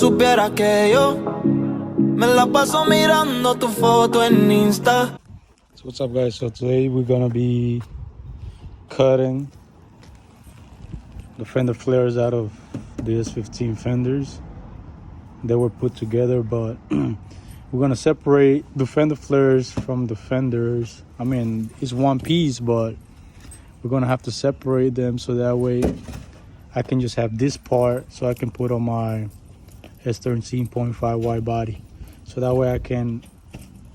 supieras que yo me la paso mirando tu foto en Insta. So what's up, guys? So today we're gonna be cutting the fender flares out of the S15 fenders. They were put together, but we're gonna separate the fender flares from the fenders. I mean, it's one piece, but we're gonna have to separate them so that way I can just have this part so I can put on my s13.5 wide body. So that way I can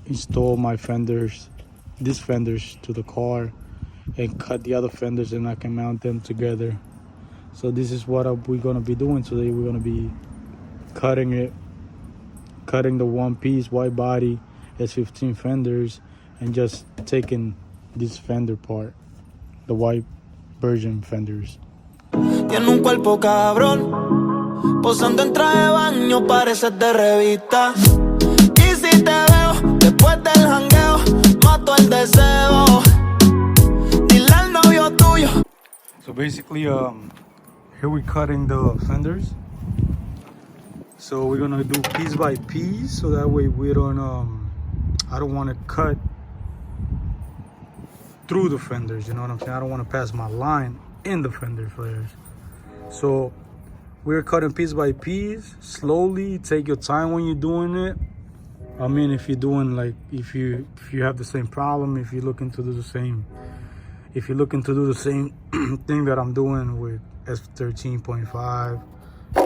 install my fenders, these fenders, to the car and cut the other fenders, and I can mount them together. So this is what we're gonna be doing today. We're gonna be cutting the one piece wide body S15 fenders and just taking this fender part, the white version fenders. Tiene un cuerpo cabrón, posando en traje de baño, pareces de revista. Y si te veo después del jangueo, mato el deseo. Dile al novio tuyo. So basically, here we're cutting the fenders. So we're gonna do piece by piece, so that way we don't, I don't want to cut through the fenders, you know what I'm saying? I don't want to pass my line in the fender flares. So we're cutting piece by piece, slowly. Take your time when you're doing it. I mean, if you're doing, like, if you have the same problem, if you're looking to do the same thing that I'm doing with s13.5,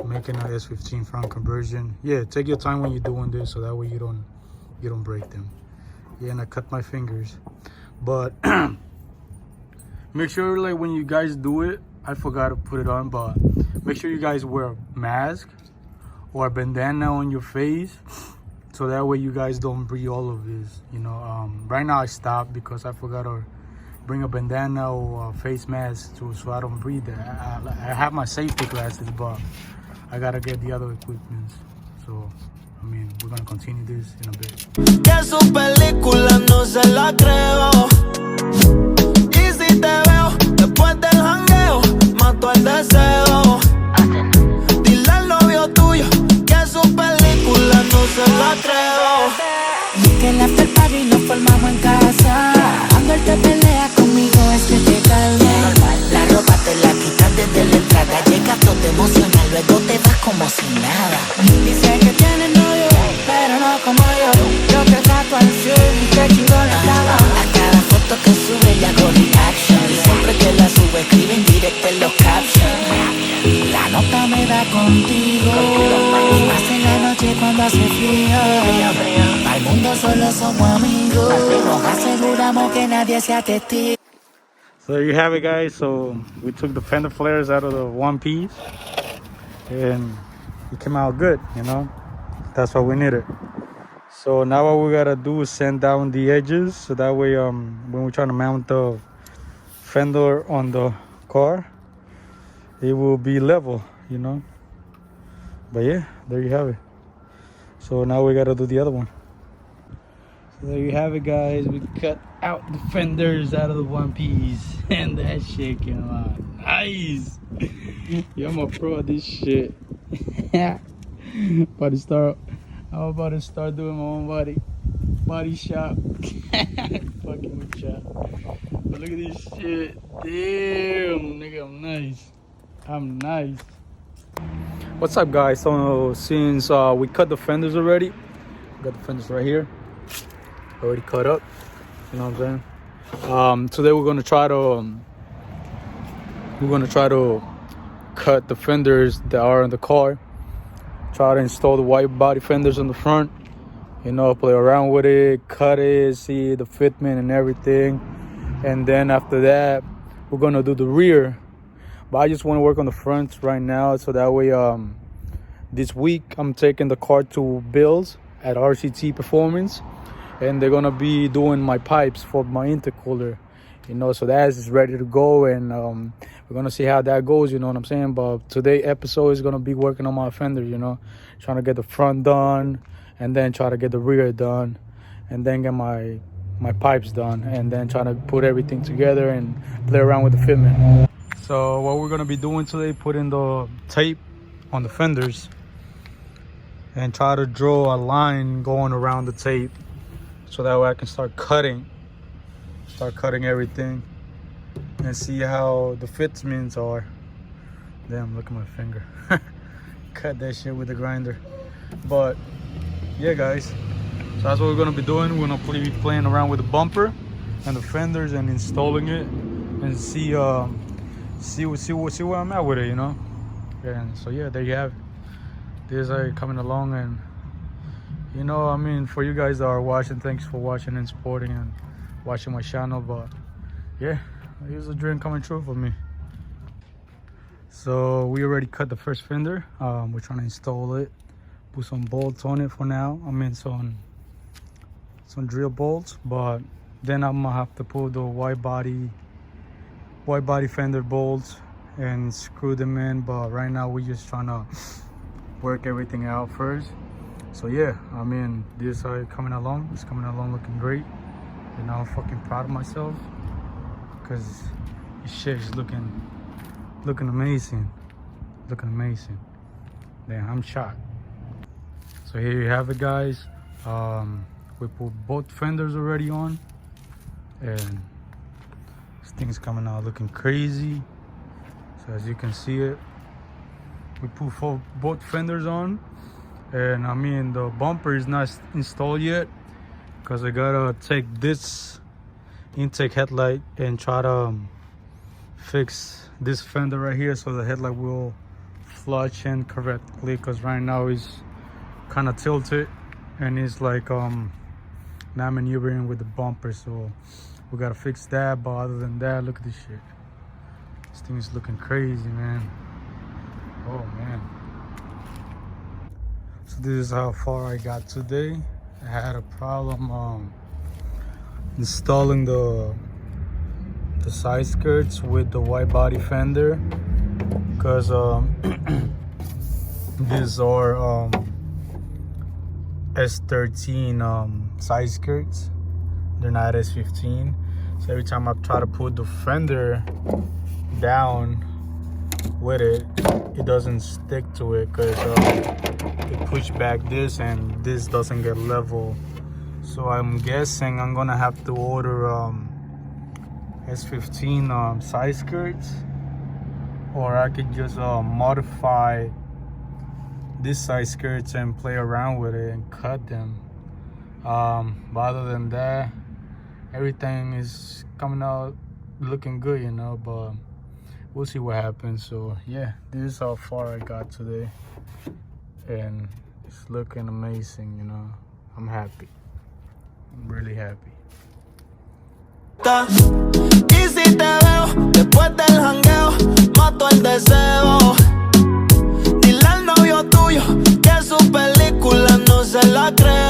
making an s15 front conversion, yeah, take your time when you're doing this, so that way you don't break them. Yeah, and I cut my fingers, but make sure, like, when you guys do it, I forgot to put it on, but make sure you guys wear a mask or a bandana on your face, so that way you guys don't breathe all of this, you know. Right now I stopped because I forgot to bring a bandana or a face mask so I don't breathe that. I have my safety glasses, but I gotta get the other equipment. So I mean, we're gonna continue this in a bit. Que su película no se la creo. Y si te veo después del jangueo, mato el deseo. Dile al novio tuyo que su película no se la creo. Que el after party nos formamos en casa. Cuando él te pelea conmigo es que te calma. La ropa te la quitas desde la entrada. Llegas todo emocional, luego te vas como si nada. Dice que tienes novio, pero no como yo. Yo te trato al 100 y te chingo la cama. A cada foto que sube le hago reaction. Y siempre que la sube escribe en directo en los captions. La nota me da contigo. Y más en la noche cuando hace frío. Al mundo solo somos amigos. Nos aseguramos que nadie sea testigo. So there you have it, guys. So we took the fender flares out of the one piece and it came out good, you know. That's what we needed. So now what we gotta do is sand down the edges, so that way when we're trying to mount the fender on the car, it will be level, you know. But yeah, there you have it. So now we gotta do the other one. So there you have it, guys. We cut out the fenders out of the one piece, and that shit came out nice. Yeah, I'm a pro at this shit. I'm about to start doing my own body shop. Fucking shop. But look at this shit. Damn, nigga, I'm nice. What's up, guys? So since we cut the fenders already, got the fenders right here, already cut up, you know what I'm saying. Today we're gonna try to cut the fenders that are in the car, try to install the white body fenders on the front, you know, play around with it, cut it, see the fitment and everything. And then after that we're gonna do the rear, but I just want to work on the front right now, so that way this week I'm taking the car to Bill's at RCT Performance, and they're gonna be doing my pipes for my intercooler, you know, so that is ready to go. And we're gonna see how that goes, you know what I'm saying. But today's episode is gonna be working on my fender, you know, trying to get the front done, and then try to get the rear done, and then get my pipes done, and then try to put everything together and play around with the fitment. So what we're gonna be doing today, putting the tape on the fenders. and try to draw a line going around the tape, so that way I can start cutting everything and see how the fitments are. Damn, look at my finger. Cut that shit with the grinder. But yeah, guys, so that's what we're gonna be doing. We're gonna be playing around with the bumper and the fenders and installing it, and see where I'm at with it, you know. And so yeah, there you have it. This is coming along, and you know, I mean, for you guys that are watching, thanks for watching and supporting and watching my channel. But yeah, it was a dream coming true for me. So we already cut the first fender. We're trying to install it, put some bolts on it for now. I mean, some drill bolts, but then I'm gonna have to pull the wide body fender bolts and screw them in. But right now we're just trying to work everything out first. So yeah, I mean, this is coming along. It's coming along looking great, and I'm fucking proud of myself, because this shit is looking amazing. Damn, I'm shocked. So here you have it, guys. We put both fenders already on, and this thing's coming out looking crazy. So as you can see it, we put both fenders on, and I mean, the bumper is not installed yet, because I gotta take this intake headlight and try to fix this fender right here so the headlight will flush in correctly, because right now it's kind of tilted and it's like not maneuvering with the bumper. So we gotta fix that. But other than that, look at this shit. This thing is looking crazy, man. Oh man. So this is how far I got today. I had a problem installing the side skirts with the wide body fender, because these are s13 side skirts. They're not s15. So every time I try to put the fender down with it, it doesn't stick to it, because it push back this and this doesn't get level. So I'm guessing I'm gonna have to order s15 side skirts, or I could just modify these side skirts and play around with it and cut them. But other than that, everything is coming out looking good, you know. But we'll see what happens. So yeah, this is how far I got today, and it's looking amazing, you know. I'm happy. I'm really happy. Y si te veo después del jangueo, mato el deseo. Dile al novio tuyo que su película no se la cree.